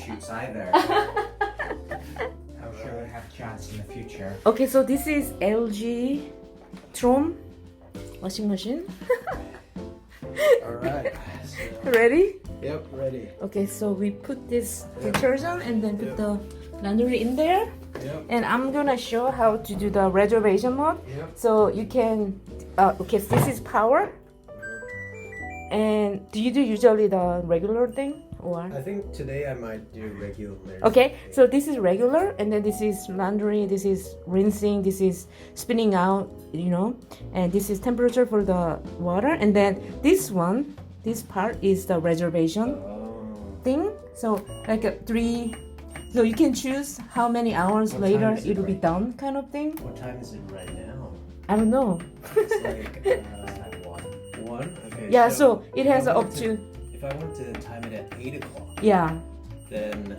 parachutes either. I'm sure we'll have a chance in the future. Okay, so this is LG Tromm washing machine. Alright. So, Ready? yep, ready. Okay, so we put this detergent and then put the laundry in there. Yep. And I'm gonna show how to do the reservation mode. Yep. So you can, okay, so this is power. And do you do usually the regular thing or? I think today I might do regular. Okay, so this is regular, and then this is laundry, this is rinsing, this is spinning out, you know, and this is temperature for the water, and then this one, this part is the reservation thing. So like a 3, so you can choose how many hours What later time is it it will be right done, kind of thing. What time is it right now? I don't know. It's like 1. Okay. Yeah, so it if I has up wanted to, If I want to time it at 8 o'clock, yeah. then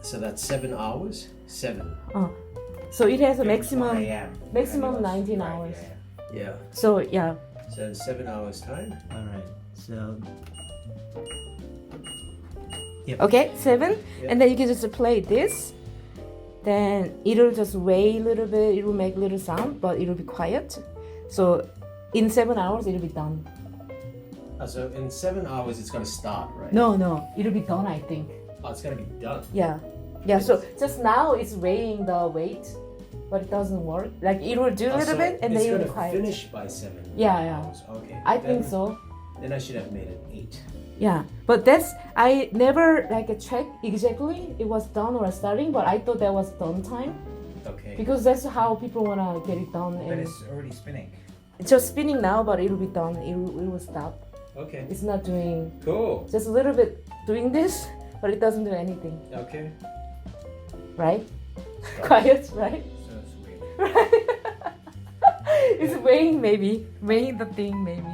so that's 7 hours. 7. So it has a 1 maximum a.m. 19 Right, hours. Yeah. So yeah. So in 7 hours time. All right. So. Yep. Okay, 7, Yeah. and then you can just play this. Then it'll just weigh a little bit. It will make a little sound, but it'll be quiet. So in 7 hours, it'll be done. So in 7 hours it's gonna start, right? No, it'll be done. I think. Oh, it's gonna be done. Yeah. So just now it's weighing the weight, but it doesn't work. Like it will do a little So bit, and then it's it'll be gonna quiet. finish by 7 Yeah. hours. Okay. I think so. Then I should have made it 8. Yeah, but that's I never like check exactly it was done or starting, but I thought that was done time Okay. because that's how people wanna get it done. But And it's already spinning. it's just spinning now, but it'll be done. It will stop. Okay. It's not doing Cool. just a little bit doing this, but it doesn't do anything, Okay. right? Quiet, right? So it's weird. Right. It's weighing the thing maybe.